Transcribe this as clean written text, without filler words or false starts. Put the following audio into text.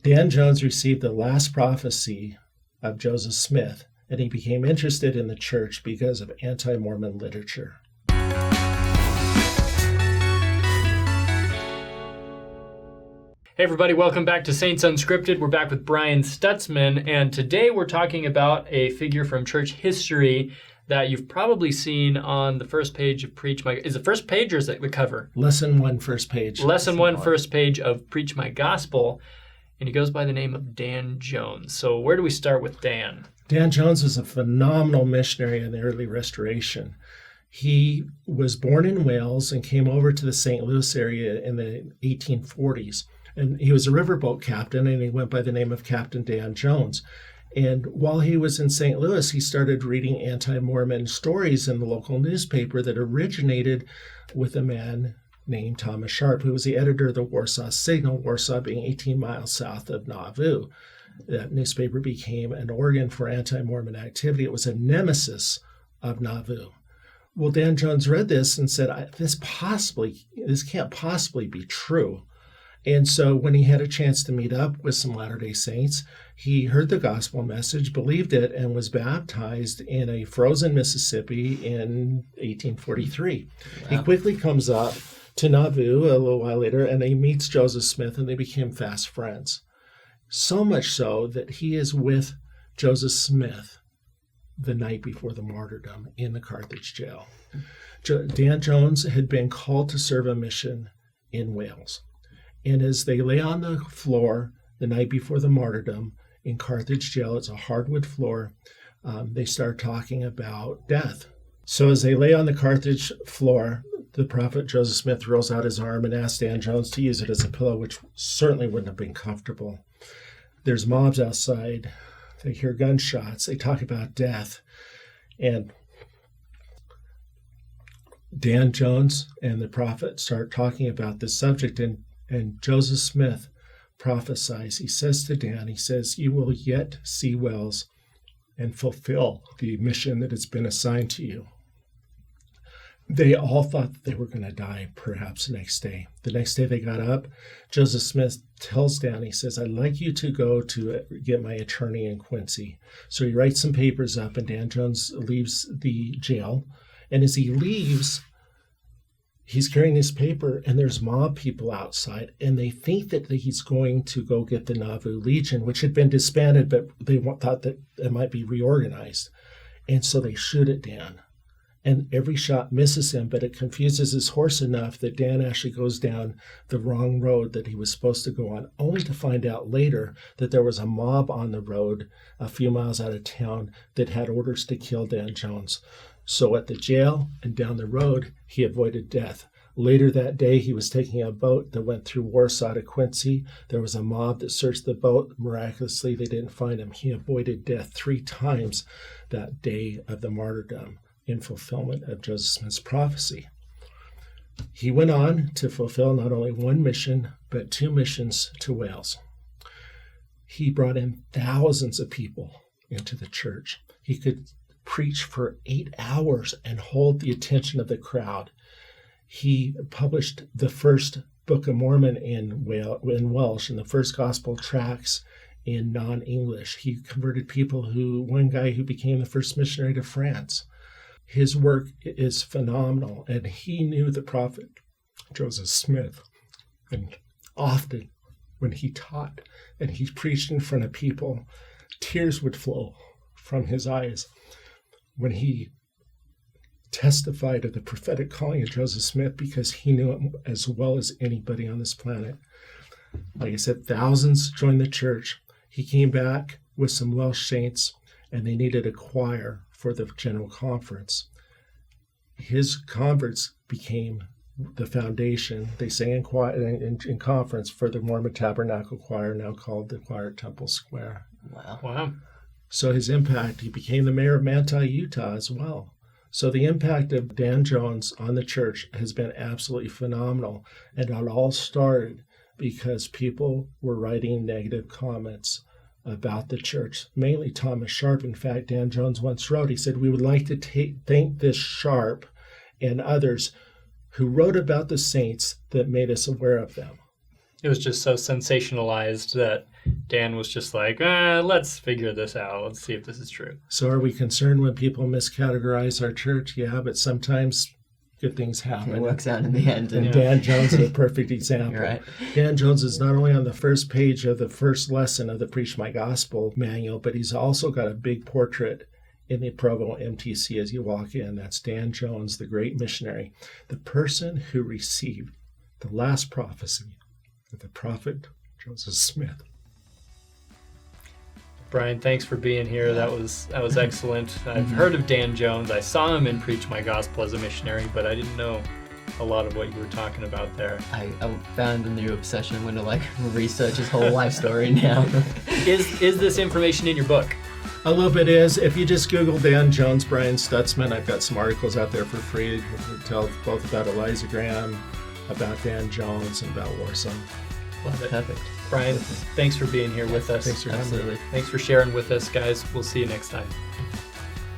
Dan Jones received the last prophecy of Joseph Smith, and he became interested in the church because of anti-Mormon literature. Hey everybody, welcome back to Saints Unscripted. We're back with Brian Stutzman, and today we're talking about a figure from church history that you've probably seen on the first page of Preach My... Is it first page or is it the cover? Lesson 1, first page. Lesson 1, first page of Preach My Gospel, and he goes by the name of Dan Jones. So where do we start with Dan? Dan Jones was a phenomenal missionary in the early Restoration. He was born in Wales and came over to the St. Louis area in the 1840s. And he was a riverboat captain, and he went by the name of Captain Dan Jones. And while he was in St. Louis, he started reading anti-Mormon stories in the local newspaper that originated with a man named Thomas Sharp, who was the editor of the Warsaw Signal, Warsaw being 18 miles south of Nauvoo. That newspaper became an organ for anti-Mormon activity. It was a nemesis of Nauvoo. Well, Dan Jones read this and said, this can't possibly be true. And so when he had a chance to meet up with some Latter-day Saints, he heard the gospel message, believed it, and was baptized in a frozen Mississippi in 1843. Wow. He quickly comes up to Nauvoo a little while later, and he meets Joseph Smith, and they became fast friends. So much so that he is with Joseph Smith the night before the martyrdom in the Carthage jail. Dan Jones had been called to serve a mission in Wales. And as they lay on the floor the night before the martyrdom in Carthage jail, it's a hardwood floor, they start talking about death. So as they lay on the Carthage floor, the prophet Joseph Smith rolls out his arm and asks Dan Jones to use it as a pillow, which certainly wouldn't have been comfortable. There's mobs outside. They hear gunshots. They talk about death. And Dan Jones and the prophet start talking about this subject, and Joseph Smith prophesies. He says to Dan, he says, "You will yet see Wales and fulfill the mission that has been assigned to you." They all thought that they were going to die perhaps the next day. The next day they got up. Joseph Smith tells Dan, he says, "I'd like you to go to get my attorney in Quincy." So he writes some papers up, and Dan Jones leaves the jail. And as he leaves, he's carrying this paper, and there's mob people outside, and they think that he's going to go get the Nauvoo Legion, which had been disbanded, but they thought that it might be reorganized. And so they shoot at Dan. And every shot misses him, but it confuses his horse enough that Dan actually goes down the wrong road that he was supposed to go on, only to find out later that there was a mob on the road a few miles out of town that had orders to kill Dan Jones. So at the jail and down the road, he avoided death. Later that day, he was taking a boat that went through Warsaw to Quincy. There was a mob that searched the boat. Miraculously, they didn't find him. He avoided death 3 times that day of the martyrdom in fulfillment of Joseph Smith's prophecy. He went on to fulfill not only one mission, but 2 missions to Wales. He brought in thousands of people into the church. He could preach for 8 hours and hold the attention of the crowd. He published the first Book of Mormon in Welsh and the first gospel tracts in non-English. He converted people one guy who became the first missionary to France. His work is phenomenal, and he knew the prophet Joseph Smith. And often when he taught and he preached in front of people, tears would flow from his eyes when he testified of the prophetic calling of Joseph Smith, because he knew it as well as anybody on this planet. Like I said, thousands joined the church. He came back with some Welsh saints, and they needed a choir for the general conference. His converts became the foundation. They sang in conference for the Mormon Tabernacle Choir, now called the choir at Temple Square. Wow. So his impact, he became the mayor of Manti, Utah as well. So the impact of Dan Jones on the church has been absolutely phenomenal. And it all started because people were writing negative comments about the church, mainly Thomas Sharp. In fact, Dan Jones once wrote, he said, "We would like to thank this Sharp and others who wrote about the saints that made us aware of them." It was just so sensationalized that Dan was just like, let's figure this out. Let's see if this is true. So are we concerned when people miscategorize our church? Yeah, but sometimes good things happen. It works out in the end. And Dan Jones is a perfect example. You're right. Dan Jones is not only on the first page of the first lesson of the Preach My Gospel manual, but he's also got a big portrait in the Provo MTC as you walk in. That's Dan Jones, the great missionary, the person who received the last prophecy of the prophet Joseph Smith. Brian, thanks for being here. That was excellent. I've heard of Dan Jones. I saw him in Preach My Gospel as a missionary, but I didn't know a lot of what you were talking about there. I found a new obsession. I'm going to research his whole life story now. Is this information in your book? A little bit is. If you just Google Dan Jones, Brian Stutzman, I've got some articles out there for free that tell both about Eliza Graham, about Dan Jones, and about Warsaw. Love it. Perfect. Brian, thanks for being here with us. Thanks for having me. Absolutely. Thanks for sharing with us, guys. We'll see you next time.